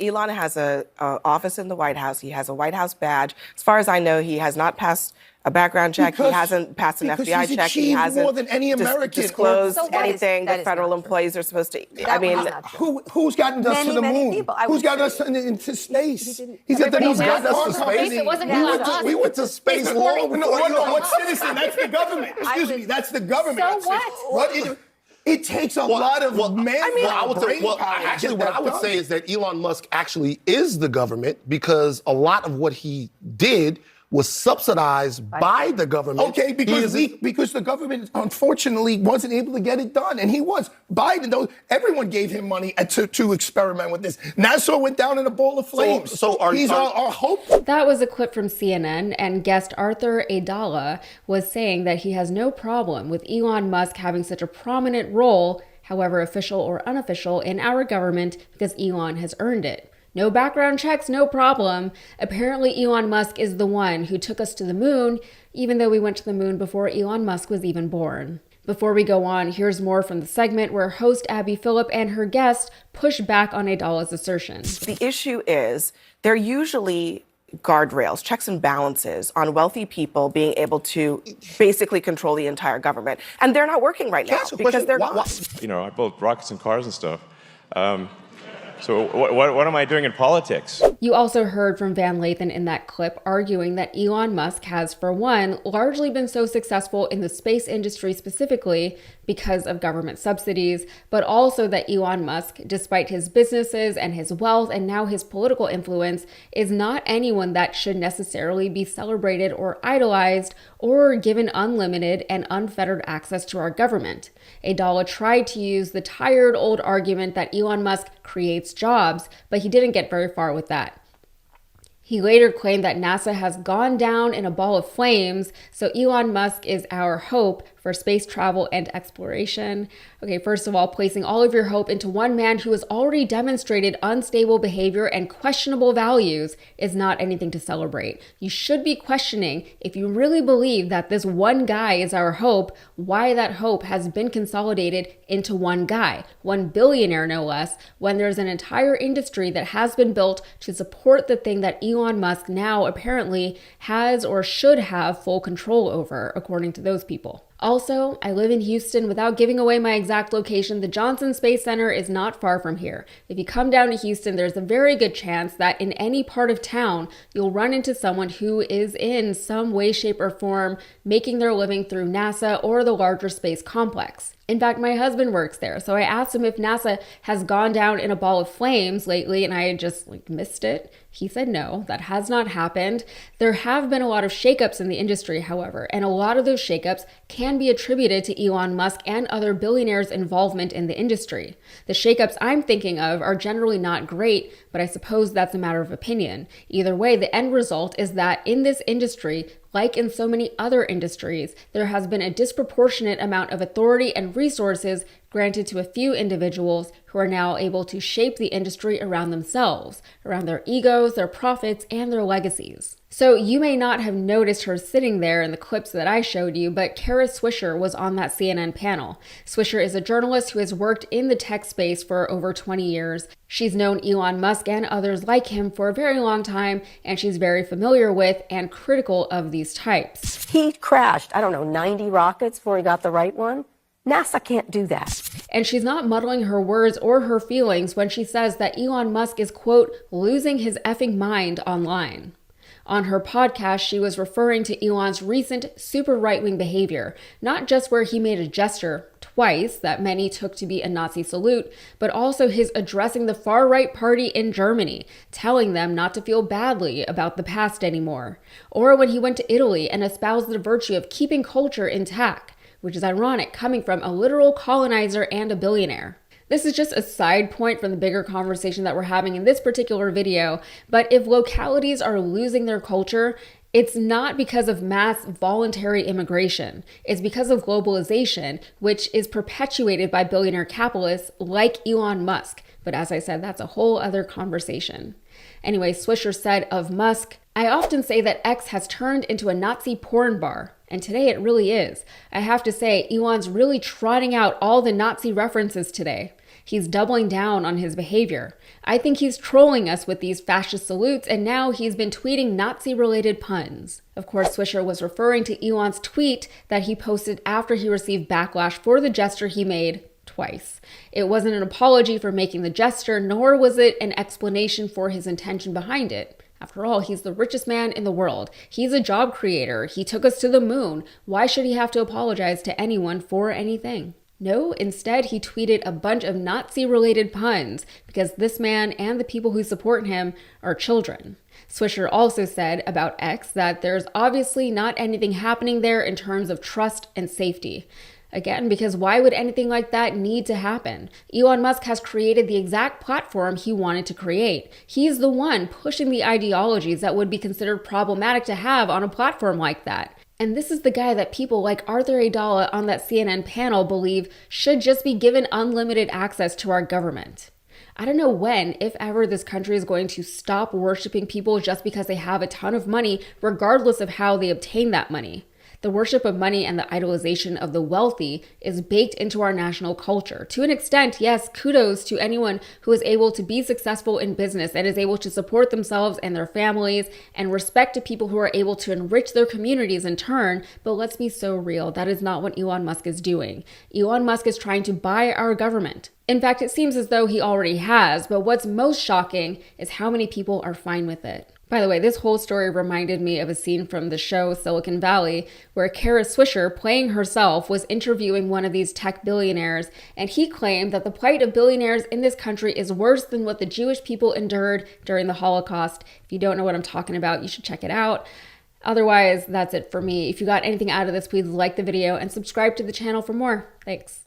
Elon has a office in the White House. He has a White House badge. As far as I know, he has not passed a background check. He hasn't passed an FBI check. He hasn't more than any American disclosed anything that federal employees are supposed to. I mean, who's gotten us to the moon? Who's gotten us into space? He's got us to space. It wasn't us. We went to space long before. What citizen? That's the government. Excuse me. That's the government. So what? It takes a lot of manpower. Actually, what I would say is that Elon Musk actually is the government, because a lot of what he did was subsidized by the government. Okay, because the government unfortunately wasn't able to get it done, and he was. Biden, though, everyone gave him money to experiment with this. NASA went down in a ball of flames. He's our hope. That was a clip from CNN, and guest Arthur Aidala was saying that he has no problem with Elon Musk having such a prominent role, however official or unofficial, in our government because Elon has earned it. No background checks, no problem. Apparently Elon Musk is the one who took us to the moon, even though we went to the moon before Elon Musk was even born. Before we go on, here's more from the segment where host Abby Phillip and her guest push back on Aidala's assertions. The issue is they're usually guardrails, checks and balances on wealthy people being able to basically control the entire government. And they're not working right now because they're gone. You know, I built rockets and cars and stuff. So what am I doing in politics? You also heard from Van Lathan in that clip arguing that Elon Musk has, for one, largely been so successful in the space industry specifically because of government subsidies, but also that Elon Musk, despite his businesses and his wealth and now his political influence, is not anyone that should necessarily be celebrated or idolized or given unlimited and unfettered access to our government. Aidala tried to use the tired old argument that Elon Musk creates jobs, but he didn't get very far with that. He later claimed that NASA has gone down in a ball of flames, so Elon Musk is our hope for space travel and exploration. Okay, first of all, placing all of your hope into one man who has already demonstrated unstable behavior and questionable values is not anything to celebrate. You should be questioning, if you really believe that this one guy is our hope, why that hope has been consolidated into one guy, one billionaire no less, when there's an entire industry that has been built to support the thing that Elon Musk now apparently has or should have full control over, according to those people. Also, I live in Houston. Without giving away my exact location, the Johnson Space Center is not far from here. If you come down to Houston, there's a very good chance that in any part of town, you'll run into someone who is in some way, shape, or form making their living through NASA or the larger space complex. In fact, my husband works there, so I asked him if NASA has gone down in a ball of flames lately, and I had just missed it. He said no, that has not happened. There have been a lot of shakeups in the industry, however, and a lot of those shakeups can be attributed to Elon Musk and other billionaires' involvement in the industry. The shakeups I'm thinking of are generally not great, but I suppose that's a matter of opinion. Either way, the end result is that in this industry, like in so many other industries, there has been a disproportionate amount of authority and resources granted to a few individuals who are now able to shape the industry around themselves, around their egos, their profits, and their legacies. So you may not have noticed her sitting there in the clips that I showed you, but Kara Swisher was on that CNN panel. Swisher is a journalist who has worked in the tech space for over 20 years. She's known Elon Musk and others like him for a very long time, and she's very familiar with and critical of these types. He crashed, 90 rockets before he got the right one. NASA can't do that. And she's not muddling her words or her feelings when she says that Elon Musk is, quote, losing his effing mind online. On her podcast, she was referring to Elon's recent super right-wing behavior, not just where he made a gesture twice that many took to be a Nazi salute, but also his addressing the far-right party in Germany, telling them not to feel badly about the past anymore. Or when he went to Italy and espoused the virtue of keeping culture intact, which is ironic coming from a literal colonizer and a billionaire. This is just a side point from the bigger conversation that we're having in this particular video, but if localities are losing their culture, it's not because of mass voluntary immigration. It's because of globalization, which is perpetuated by billionaire capitalists like Elon Musk. But as I said, that's a whole other conversation. Anyway, Swisher said of Musk, I often say that X has turned into a Nazi porn bar. And today it really is. I have to say, Elon's really trotting out all the Nazi references today. He's doubling down on his behavior. I think he's trolling us with these fascist salutes, and now he's been tweeting Nazi-related puns. Of course, Swisher was referring to Elon's tweet that he posted after he received backlash for the gesture he made twice. It wasn't an apology for making the gesture, nor was it an explanation for his intention behind it. After all, he's the richest man in the world. He's a job creator. He took us to the moon. Why should he have to apologize to anyone for anything? No, instead he tweeted a bunch of Nazi-related puns because this man and the people who support him are children. Swisher also said about X that there's obviously not anything happening there in terms of trust and safety. Again, because why would anything like that need to happen? Elon Musk has created the exact platform he wanted to create. He's the one pushing the ideologies that would be considered problematic to have on a platform like that. And this is the guy that people like Arthur Aidala on that CNN panel believe should just be given unlimited access to our government. I don't know when, if ever, this country is going to stop worshiping people just because they have a ton of money, regardless of how they obtain that money. The worship of money and the idolization of the wealthy is baked into our national culture. To an extent, yes, kudos to anyone who is able to be successful in business and is able to support themselves and their families, and respect to people who are able to enrich their communities in turn. But let's be so real, that is not what Elon Musk is doing. Elon Musk is trying to buy our government. In fact, it seems as though he already has, but what's most shocking is how many people are fine with it. By the way, this whole story reminded me of a scene from the show Silicon Valley, where Kara Swisher, playing herself, was interviewing one of these tech billionaires, and he claimed that the plight of billionaires in this country is worse than what the Jewish people endured during the Holocaust. If you don't know what I'm talking about, you should check it out. Otherwise, that's it for me. If you got anything out of this, please like the video and subscribe to the channel for more. Thanks.